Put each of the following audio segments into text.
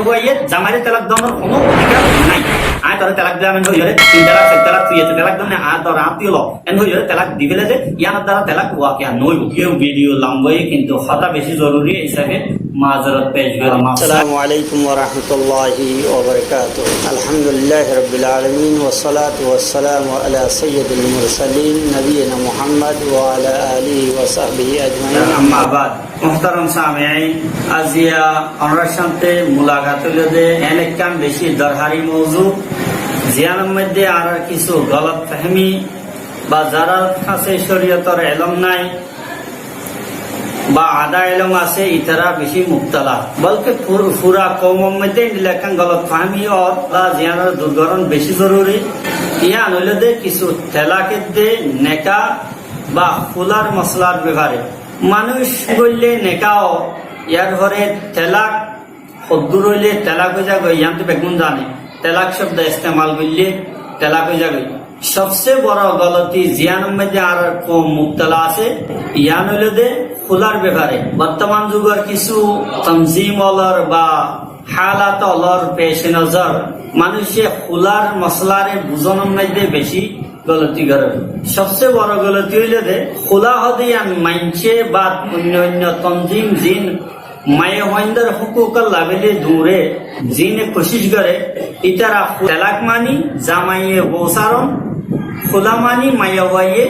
হয়ে জামাইরে তালাক দেওয়ার কোনো অধিকার নাই আয় তোর তালাক দিলাম এন হইরে 3 তালাক 4 তালাক তুই তালাক দনে আ তোর আত্মীয় ল এন হইরে তালাক দিবেলে যে ইয়ার দ্বারা তালাক ওয়া কিয়া নইব কেউ ভিডিও লম্বাই কিন্তু হতা বেশি জরুরি হিসাবে মাযরত পেশ করলাম। আসসালামু আলাইকুম ওয়া রাহমাতুল্লাহি ওয়া বারাকাতুহু। আলহামদুলিল্লাহি রাব্বিল আলামিন ওয়া সলাতু ওয়া সালামু আলা সাইয়্যিদিল মুরসালিন নবিয়িনা মুহাম্মদ ওয়া আলা আলিহি ওয়া সাহবিহি আজমাইন। আম্মা বাদ মুহতারাম সামিঈন, আজিয়া আমরা সাথে মুলাকাত হলো যে এলাকাম বেশি দরহারি মওজু জিয়ানের মধ্যে আর কিছু গলত ফাহমি বা যারা কাছে শরীয়তের ইলম নাই বা আদা ইলম আছে ইতারা বেশি মুক্তালা বলকে পুরা কওমের মধ্যে এলাকাম গলত ফাহমি আর জিয়ানের দুর্গরণ বেশি জরুরি। ইয়া হইলো যে কিছু তেলাকের দে নেকা বা ফুলার মশলার ব্যাপারে মানুষ বললে নেকাও ইয়ার ঘরে তেলাক সদ্দুর হইলে তেলাক হয়ে যাবে ইয়ান তো বেগুন জানে তেলাক শব্দ ইস্তেমাল করলে তেলাক হয়ে যাবে। সবচেয়ে বড় গলতি জিয়ানের মধ্যে আর কম মুক্তলা আছে ইয়ান হইল যে ফুলার ব্যাপারে বর্তমান যুগের কিছু তনজিম অলর বা হালাত অলর পেশ নজর মানুষে ফুলার মশলারে বুঝানোর মধ্যে বেশি গলতি করে। সবচেয়ে বড় গলতি হইলে যে খোলা হদিয়ান মাইনছে বা অন্য অন্য তনজিম জিন মায়ে হইন্দার হুকুকাল লাভেলে দূরে জিনে কোশিশ করে ইতারা তেলাক মানি জামাইয়ে বসারণ খোলা মানি মাইয়া হইয়ে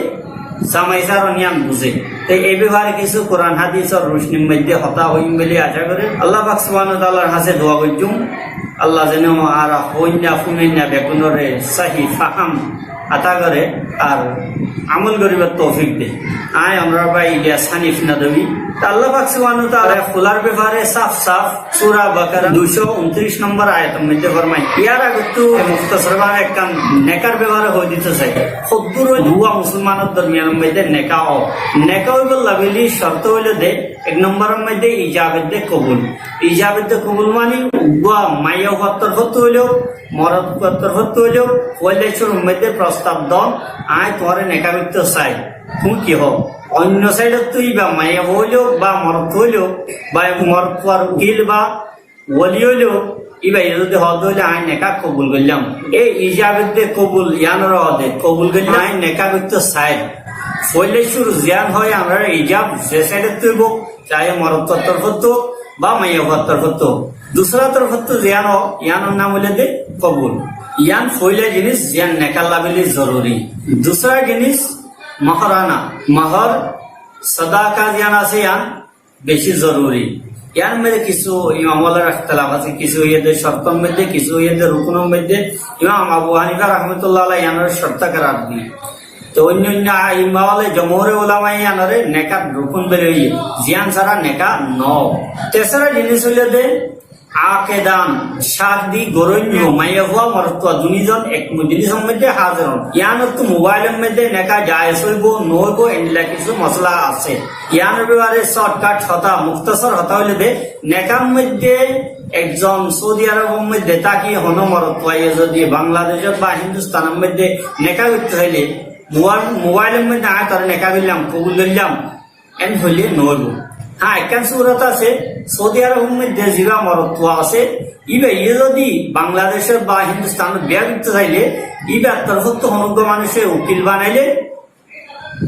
জামাই সারণ ইয়ান বুঝে। তো এই ব্যাপারে কিছু কোরআন হাদিসের রোশনির মধ্যে হতা হইম বলে আশা করে আল্লাহ পাক সুবহানাহু ওয়া তাআলার কাছে দোয়া করছুম আল্লাহ যেন আর হইনা ফুনাইনা বেকুনরে সহি ফাহাম আতা করে আর আমল করিবার তৌফিক দে। আয় আমরা ভাই ইলিয়াস হানিফ নাদবী আল্লাহ পাক সুবহানাহু ওয়া তাআলা খোলার ব্যাপারে সাফ সাফ সূরা বাকারা 229 নম্বর আয়াতের মধ্যে ফরমায় ইয়ার আগে তো মুখতাসরভাবে একখান নেকার ব্যাপারে হয়ে দিতে চাই খুদ্দুর দুয়া মুসলমানের দরমিয়ানের মধ্যে নেকা ও নেকা হইবার লাগলি শর্ত হইল দে 1 নম্বরের মধ্যে ইজাবেত দে কবুল। ইজাবেত দে কবুল মানে দুয়া মাইয়া হত্তর হতে হইলেও মরদ হত্তর হতে হইলেও ওয়াইলেশ্বর মধ্যে প্রস্তাব দন আয় তোমার নেকা করতে চাই তুমি কি হোক অন্য সাইডে তুই বা মাইয়া হইলেও বা মরদ হইলেও বা মরদ আর উকিল বা ওলি হইলেও ইবা যদি হদ হইলে আয় নেকা কবুল করলাম এই ইজাবেত দে কবুল ইয়ানোর হদে কবুল করলে আয় নেকা করতে চাই ওয়াইলেশ্বর জিয়ান হয় আমরা ইজাব যে সাইডে তুইব চাহে মরদ তরফ হতো বা মাইয়া হত্তর হতো दूसरा तरफ तो जियान हो यान नाम बोले दे कबूल यान फोइले जिनिस जियान नेकाल लाबेली जरूरी। दूसरा जिनिस महराना महर सदाका जियान আছে यान বেশি জরুরি। यान মধ্যে কিছু ইমামওয়ালার ইখতিলাফ আছে কিছু ইয়েতে শর্তের মধ্যে কিছু ইয়েতে রুকুনের মধ্যে ইমাম আবু হানিফা রাহমাতুল্লাহ আলাইহি ইয়ানের শর্ত করার দি তো অন্য অন্য ইমামওয়ালে জমহুরে উলামা ইয়ানরে নেকার রুকুন বের হইয়ে জিয়ান ছাড়া নেকা ন। তেসরা জিনিস হইলে দে আকেদান শাদি গরণ্য মাইয়া হওয়া মরত্ব দুইজন এক মজলিসের মধ্যে হাজির হন ইয়ান তো মোবাইলের মধ্যে নেকা জায়েজ হইব নইব এন্ডলা কিছু মশলা আছে ইয়ান ব্যাপারে শর্টকাট হতা মুখতাসর হতা হইলে দে নেকার মধ্যে একজন সৌদি আরবের মধ্যে তাকি হন মরত্ব যদি বাংলাদেশের বা হিন্দুস্তানের মধ্যে নেকা করতে হইলে মোবাইলের মধ্যে আয় তার নেকা করলাম কবুল করলাম এন হইলে নইব। হ্যাঁ একখান সুরত আছে সৌদি আরবের মধ্যে জিবা মরত্ব আছে ইবে ইয়ে যদি বাংলাদেশের বা হিন্দুস্তানের বিয়া করতে চাইলে ইবার তরফ তো অনুজ্ঞ মানুষের উকিল বানাইলে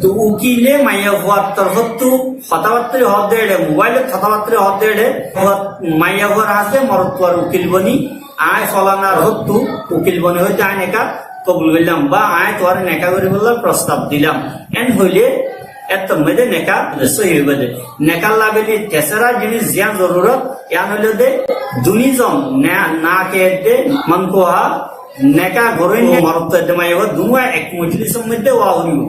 তো উকিলে মাইয়া হওয়ার তরফ তো কথাবার্তা হদ দেড়ে মোবাইলে কথাবার্তা হদ দেড়ে মাইয়া হওয়ার আছে মরত্ব আর উকিল বনি আয় ফলানার হতো উকিল বনি হইতে আয় নেকা কবুল করলাম বা আয় তোমার নেকা করে বললাম প্রস্তাব দিলাম এন হইলে এত মধ্যে নেকা সহি হইবে দে। নেকার লাভেলি তেসরা জিনিস জিয়ান জরুরত ইয়ান হইলে দে দুইজন না কে দে মন কোহা নেকা গরই মরত দে মাইব দুয়া এক মজলিসের মধ্যে ওয়া হইব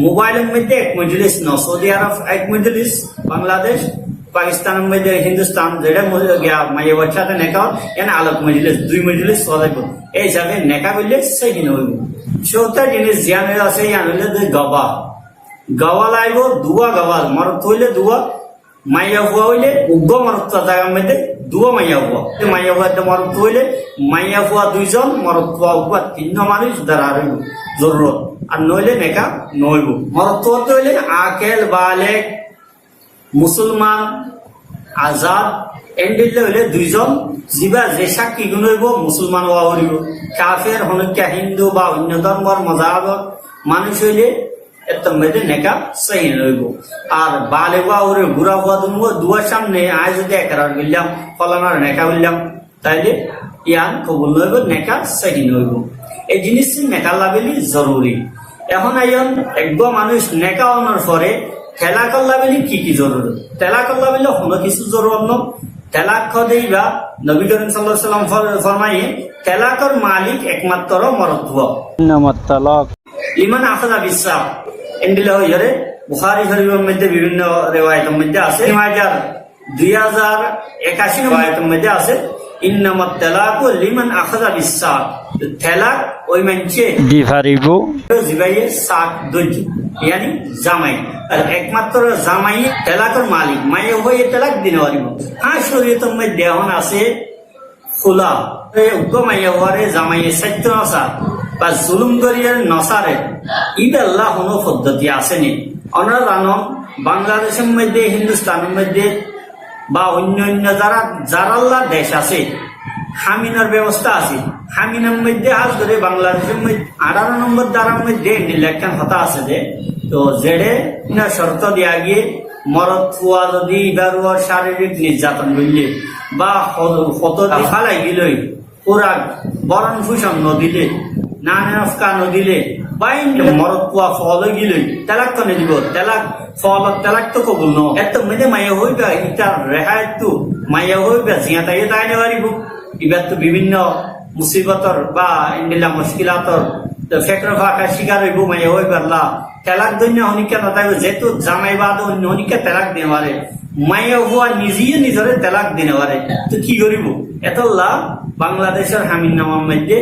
মোবাইলের মধ্যে এক মজলিস ন সৌদি আরব এক মজলিস বাংলাদেশ পাকিস্তানের মধ্যে হিন্দুস্তান যেটা গিয়া মাইবার সাথে নেকা এনে আলোক মজলিস দুই মজলিস চলাইব এই হিসাবে নেকা করলে সেই হইব। চৌথা জিনিস জিয়ান আছে ইয়ান হইলে দে গবা গাওয়া লাইব দুয়া গাওয়াল মরত হইলে দুয়া মাইয়া হুয়া হইলে উগ্র মরত জায়গার মধ্যে দুয়া মাইয়া হুয়া মাইয়া হুয়াতে মরত হইলে মাইয়া হুয়া দুইজন মরত হুয়া উগ্র 3 মানুষ দ্বারা হইব জরুরত আর নইলে নেকা নইব। মরত হইলে আকেল বালেক মুসলমান আজাদ এন্ডিলে হইলে দুইজন যিবা যে সাক্ষী গুণ হইব মুসলমান হওয়া হইব কাফের হনকা হিন্দু বা অন্য ধর্মের মজাবর মানুষ হইলে এত মেয়েদের নেকা সহি রইব আর বালে বা ওরে বুড়া হওয়া দুয়ার সামনে আজ যদি একরার বললাম ফলানার নেকা বললাম তাইলে ইয়ান কবুল হইব নেকা সহি হইব এই জিনিস নেকা লাভেলি জরুরি এখন আইন একগো মানুষ নেকা হওয়ার পরে তেলা করলা বলি কি জরুরি তেলা করলা বললে কোনো কিছু জরুর ন তেলাক দেইবা নবী করিম সাল্লাল্লাহু আলাইহি ওয়াসাল্লাম ফরমায়ে তেলাকর মালিক একমাত্র মরদ হওয়া ইন্নামাত তালাক লিমান আখাযা বিসাব এন্ডিলা হইরে বুখারী শরীফের মধ্যে বিভিন্ন রিওয়ায়াতের মধ্যে আছে 2081 রিওয়ায়াতের মধ্যে আছে ইন্নামাত তালাকু লিমান আখাযা বিসাব তেলাক ওই মানছে দিফারিব জিবাইয়ে সাত দজ यानी জামাই আর একমাত্র জামাই তেলাকর মালিক মায়ে হয়ে তেলাক দিনে পারিব হ্যাঁ শরীয়তের মধ্যে এখন আছে খোলা উগ্র মাইয়া হওয়ারে জামাইয়ে সত্য নসা বা জুলুম করিয়ার নসারে ঈদ আল্লাহ কোনো পদ্ধতি আসেনি আমরা জানম বাংলাদেশের মধ্যে হিন্দুস্তানের মধ্যে বা অন্য যারা দেশ আছে হামিনার ব্যবস্থা আছে হামিনার মধ্যে আজ করে বাংলাদেশের মধ্যে 18 নম্বর দ্বারার মধ্যে নিলেখান হতা আছে যে তো জেডে না শর্ত দিয়া গিয়ে মরদ ফুয়া যদি এবার শারীরিক নির্যাতন করলে বা কত ফালাই গিলই পুরা বরণ ভূষণ নদিলে নানফকা নদিলে বা মরদ ফুয়া ফল গিলই তেলাক তো নিদিব তেলাক ফল তেলাক তো কবুল ন এত মেনে মাইয়া হইবা ইটার রেহাই তো মাইয়া হইবা জিয়া তাই তাই নেবারিব এবার তো বিভিন্ন মুসিবতর বা ইন্দিলা মুশকিলাতর ফেকর ফাঁকা শিকার হইব মাইয়া হইবার লা তেলাক দৈন্য হনিকা নতাইব যেহেতু জামাই বাদ অন্য হনিকা তেলাক দিনে পারে মাইয়া হওয়া নিজেই নিজরে তেলাক দিনে পারে তো কি করিব এতলা বাংলাদেশের হামিন নামার মধ্যে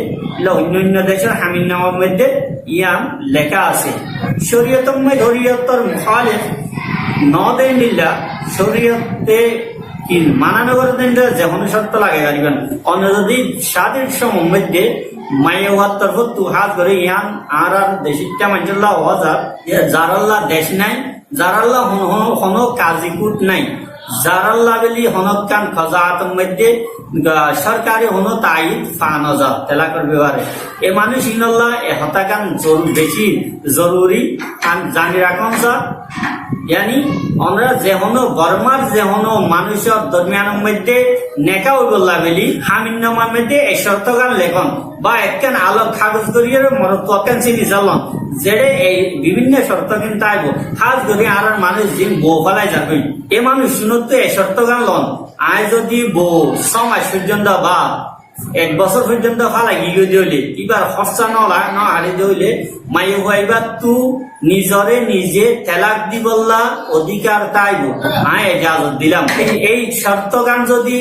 অন্য দেশের হামিন নামার মধ্যে ইয়ান লেখা আছে শরীয়তর মুখালিফ নদেন দিল্লা শরীয়তে কি মানানো করে দেন যেমন শর্ত লাগে গাড়িবেন অন্য যদি স্বাধীন সময়ের মধ্যে মায়ে হওয়ার তরফ তু হাত করে ইয়ান আর দেশিটা মাঞ্জল্লাহ হওয়া যারাল্লাহ দেশ নাই যারাল্লাহ হন কাজী কুট নাই যারাল্লাহ বেলি হনক কান খজাহাতের মধ্যে সরকারি হন তাইদ ফানজা তেলাকর ব্যবহারে এ মানুষ ইনল্লাহ এ হতাকান বেশি জরুরি জানি রাখুন স্যার यानी আমরা যেহনো বর্মার যেহনো মানুষের দরমিয়ানের মধ্যে নেকা উল্লা বেলি হামিন নামার মধ্যে এই শর্তগান লেখন বা একখান আলোক কাগজ করিয়ে মরত অকেন চিনি চালন যেড়ে এই বিভিন্ন শর্ত কিন্তু আইব হাজ ধরে আর মানুষ দিন বউ ফেলাই যাবে এ মানুষ শুনত এই শর্তগান লন আয় যদি বউ 6 মাস পর্যন্ত বা 1 বছর পর্যন্ত ফালাই গিয়ে দিলে এবার খরচা ন হারে দিলে মাই হইবার তু নিজরে নিজে তেলাক দিবল্লা অধিকার তাইব আয় এজাজত দিলাম এই শর্তগান যদি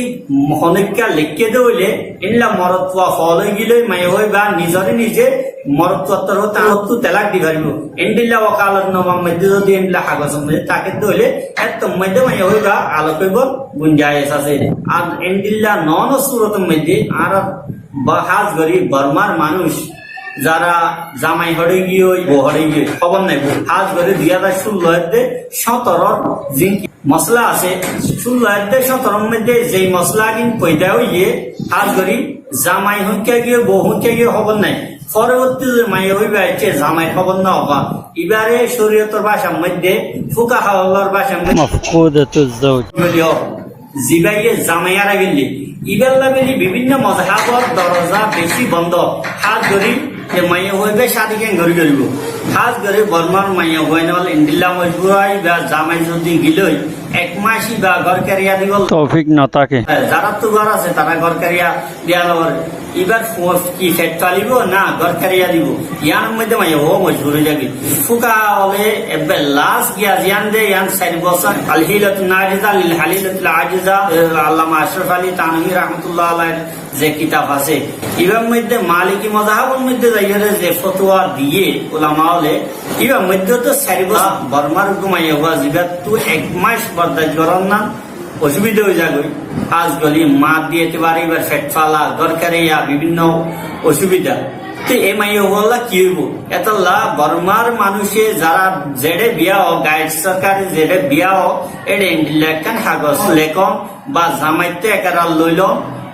হনিকা লিখে দিলে ইনলা মরদ ফল হয়ে গেলে মাই হইবা নিজরে নিজে মরত্বর তাহতু তেলাক দি পারিব এন্ডিল্লা ওকালত নমার মধ্যে যদি এন্ডিল্লা কাগজের মধ্যে তাকে দিলে এত মধ্যে মাই হইবা আলোক হইব গুঞ্জাইশ আছে আর এন্ডিল্লা নন সুরতের মধ্যে আর হাজ গরিব বর্মার মানুষ যারা জামাই হড়ে গিয়ে বউ হড়ে গিয়ে খবর নাই হাজ করে 2016 যে মশলা আছে 16 মধ্যে যে মশলা কিন পয়দা হইয়ে হাজ করি জামাই হুঁকিয়া গিয়ে বউ হুঁকিয়া গিয়ে খবর নাই পরবর্তী যে মাই হইবা জামাই খবর না হবা এবারে শরীয়তের ভাষার মধ্যে ফুকা হাওয়ার ভাষার মধ্যে জিবাইয়ে জামাইয়ারা গেলে ইবেল্লা বেলি বিভিন্ন মজাহাবর দরজা বেশি বন্ধ হাত ধরি মাইয়া হইবে সাদি কেন ঘুরি গেল হাত ধরে বর্মার মাইয়া হই না ইন্দিল্লা মজবুরাই বা জামাই যদি গিলই 1 মাসি বা ঘর কারিয়া দিব তৌফিক না থাকে যারা তো ঘর আছে তারা ঘর কারিয়া দিয়া লবার এবার কি ফেট চালিব না ঘর কারিয়া দিব ইয়ার মধ্যে মাইয়া ও মজবুর হয়ে যাবে ফুকা হলে এবার লাস্ট গিয়া জিয়ান দে ইয়ান 4 বছর আলহিলাত নাজিজা লিল হালিলাতুল আজিজা আল্লামা আশরাফ আলী তানভী রাহমাতুল্লাহ আলাইহি যে কিতাব আছে এবার মধ্যে মালিকি মাযহাবের মধ্যে যাইরে যে ফতোয়া দিয়ে উলামা হলে এবার মধ্যে তো 4 বছর বর্মার ঘুমাইয়া হওয়া জিবা তো 1 মাস বরদাস্ত করার না অসুবিধা হয়ে যাবে আজ গলি মা দিয়েতে পারে এবার ফেট ফালা দরকারে বিভিন্ন অসুবিধা তো এই মাইয়া বললা কি হইব এতলা বর্মার মানুষে যারা জেডে বিয়া ও গাইড সরকারে জেডে বিয়া ও এডে লেখান কাগজ লেখন বা জামাইতে একারা লইল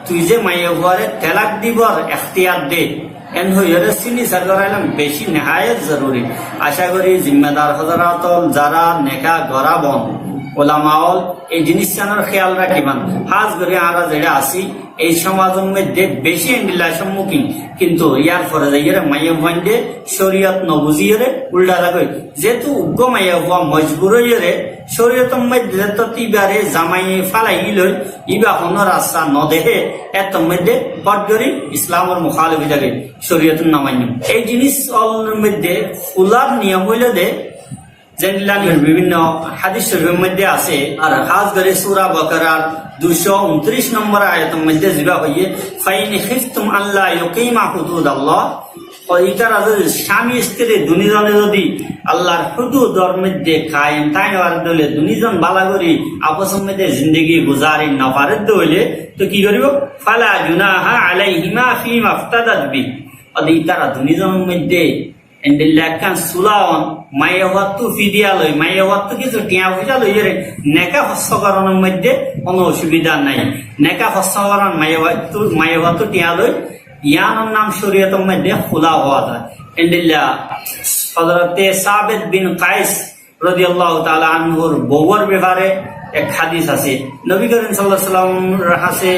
তুই যে মাইয়া হুয়ারে তেলাক দিবর এখতিয়ার দে এন হইরে চিনি সার করাইলাম বেশি নেহায়ত জরুরি। আশা করি জিম্মেদার হজরত যারা নেকা গড়াবন ওলামাওল এই জিনিসটার খেয়াল রাখিবান। হাজ করে আমরা যেটা আছি এই সমাজের মধ্যে বেশি এন্ডিলার সম্মুখীন, কিন্তু ইয়ার পরে যাইয়ে মাইয়া ভান্ডে শরীয়ত নবুজিয়ে উল্টা লাগে যেহেতু উগ্র মাইয়া হওয়া মজবুর হইয়ে শরীয়তের মধ্যে তো তিবারে জামাই ফালাই লই ইবা হন রাস্তা নদেহে এত মধ্যে পটগরি ইসলামের মুখালিফি থাকে শরীয়তের নামান্য এই জিনিস মধ্যে ফুলার নিয়ম হইলে দে বিভিন্ন হাদিস শরীফের মধ্যে আছে। আর খাস করে সূরা বাকারার 229 নম্বর আয়াতের মধ্যে জিবা হইয়ে ফাইন খিফতুম আল্লাহ ইউকিমা হুদুদাল্লাহ, ওইটার যদি স্বামী স্ত্রী দুনিজনে যদি আল্লাহর হুদুদের মধ্যে কায়েম তাইওয়ার দলে দুনিজন বালা করি আপসের মধ্যে জিন্দেগি গুজারি না পারে দলে তো কি করিব ফালা জুনাহা আলাইহিমা ফিমা ইফতাদাত বি, অদি তারা দুনিজনের মধ্যে এন্ডিল্লাকান সুলাওন মাইয়াওয়াতু ফিদিয়া লই মাইয়াওয়াতু কিছু টিয়া পয়সা লই রে নেকা হস্তকরণের মধ্যে কোনো অসুবিধা নাই। নেকা হস্তকরণ মাইয়াওয়াতু টিয়া লই ইয়ানোর নাম শরীয়তের মধ্যে খোলা হওয়া যায়। এন্ডিল্লা হযরতে সাবিত বিন কাইস রাদিয়াল্লাহু তাআলা আনহুর বউর ব্যাপারে এক হাদিস আছে। নবী করিম সাল্লাল্লাহু আলাইহি ওয়াসাল্লাম আছে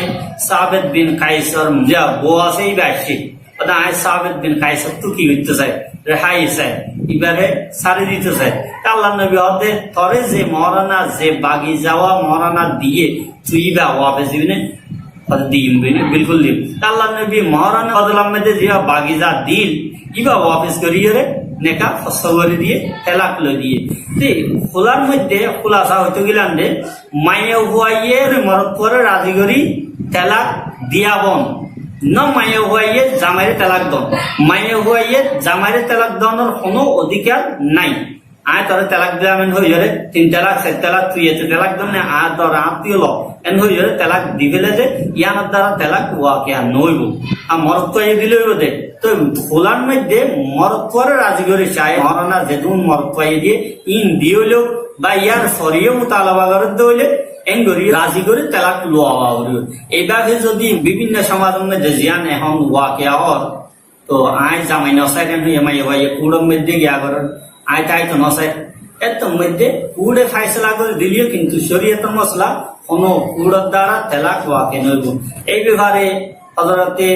সাবিত বিন কাইসর যা বউ আছে এই বাসি আয় সাবিত বিন কাইস তো কি হইতে চায় রেহাই চায় এবারে সারি দিতে চায়। আল্লাহ নবী হতে তরে যে মহারানা যে বাগি যাওয়া মহারানা দিয়ে তুই বা ওয়াপে দিবি দিম বিলকুল দিম। আল্লাহ নবী মহারানা বদলাম মধ্যে যে বাগিজা দিল ইবা ওয়াপেস করিয়ে নেকা ফসল করে দিয়ে তেলাক লই দিয়ে খোলার মধ্যে খোলাসা হইতে গেলাম যে মাইয়া হুয়াইয়ে মরদ করে রাজি করি তেলাক দিয়াবন ন মাইয়া হুয়াইয়ে জামাইরে তেলাক দন, মাইয়া হুয়াইয়ে জামাইরে তেলাক দনের কোনো অধিকার নাই। আয় তোর তেলাক দিলাম এন হয়ে যাবে 3 তালাক 4 তালাক তুই এতে তেলাক দন না আর তোর আত্মীয় ল এন হয়ে যাবে তেলাক দি ফেলে যে ইয়ানোর দ্বারা তেলাক ওয়া কে আর নইব আর মরদ কয়ে দিলে হইব দে। তো খোলার মধ্যে মরদ করে রাজি করে চায় মরনা যেদুন মরদ কয়ে দিয়ে ইন দিয়ে হইলেও বা ইয়ার সরিয়ে মোতালাবা করে হইলে এনগরি রাজি করে তেলাক লোয়া হইব। এইভাবে যদি বিভিন্ন সমাজের মধ্যে জিয়ান এখন ওয়া কে হর তো আয় জামাই নসাই হইয়া মাইয়া ভাইয়া কুড়ের মধ্যে গিয়া করেন আয় তাই তো নসাই এত মধ্যে কুড়ে ফাইসলা করে দিলিও কিন্তু শরীয়তের মশলা কোনো কুড়ের দ্বারা তেলাক ওয়াকে নইব। এই ব্যাপারে হযরতে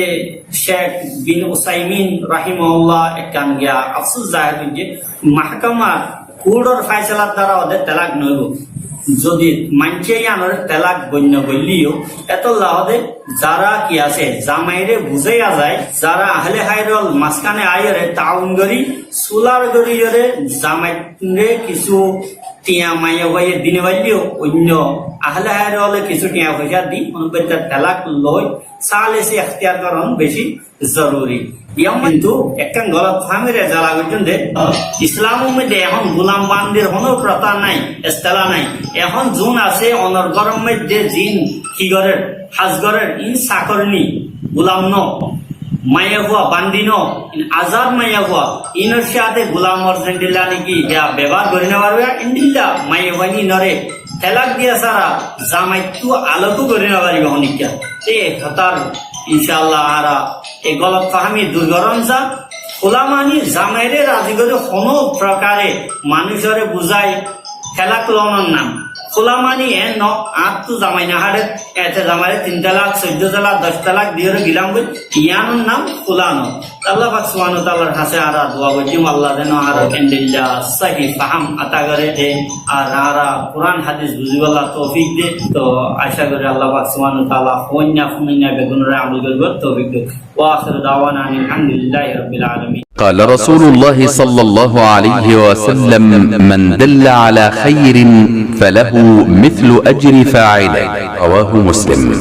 শেখ বিন উসাইমিন রাহিমাহুল্লাহ একখান গিয়া আফসোস জাহির যে মাহকামার কুড়ের ফাইসলার দ্বারা ওদের তেলাক নইব। যদি মানছে আনার তেলাক গণ্য করলিও এত লাহদে যারা কি আছে জামাইরে বুঝাইয়া যায় যারা আহলে হাইরল মাঝখানে আইরে তাউন গরি সুলার গরিয়রে জামাইরে কিছু টিয়া মাইয়া ভাইয়ে দিনে পারলিও অন্য আহলে হাইরলে কিছু টিয়া পয়সা দি অনুপেক্ষা তেলাক লই সালে সে এখতিয়ার করণ বেশি জরুরি। কিন্তু একটা গলত ফামিরে জ্বালা করছেন যে ইসলামের মধ্যে এখন গোলাম বান্দির কোনো প্রথা নাই এস্তেলা নাই। এখন জুন আছে অনর্গরের মধ্যে জিন কি করে হাজগরের ইন সাকরনি গোলাম ন মাইয়া হুয়া বান্দি ন আজাদ মাইয়া হুয়া ইনর সাথে গোলাম অর্জেন্টিলা নাকি যা ব্যবহার করে না পারবে ইন্দিল্লা মাইয়া হুয়ানি নরে তেলাক দিয়া সারা জামাইতু আলোকও করে না পারিবে অনিকা এ হতার ইনশাআল্লাহ আরা এই গলত ফাহামি দুর্গরণ যা খোলামানি জামাইরে রাজি করে কোনো প্রকারে মানুষরে বুঝাই তেলাক লওয়ানোর নাম খোলামানি এন ন আত্মু জামাই না হারে এতে জামাইরে 3 তালাক 14 তালাক 10 তালাক দিয়ে গিলাম বই ইয়ানোর নাম খোলানো। আল্লাহ পাক সুবহানাহু ওয়া তাআলার কাছে আরা দোয়া করি আল্লাহ যেন আর এন্ডিল্লা সহি ফাহাম আতা করে দে আর আরা কোরআন হাদিস বুঝিবাল্লাহ তৌফিক দে। তো আশা করি আল্লাহ পাক সুবহানাহু ওয়া তাআলা হন্যা বেগুনরে আমল করব তৌফিক দে। ওয়া আখিরু দাওয়ানা আলহামদুলিল্লাহি রাব্বিল আলামিন। قال رسول الله صلى الله عليه وسلم: من دل على خير فله مثل أجر فاعله. رواه مسلم.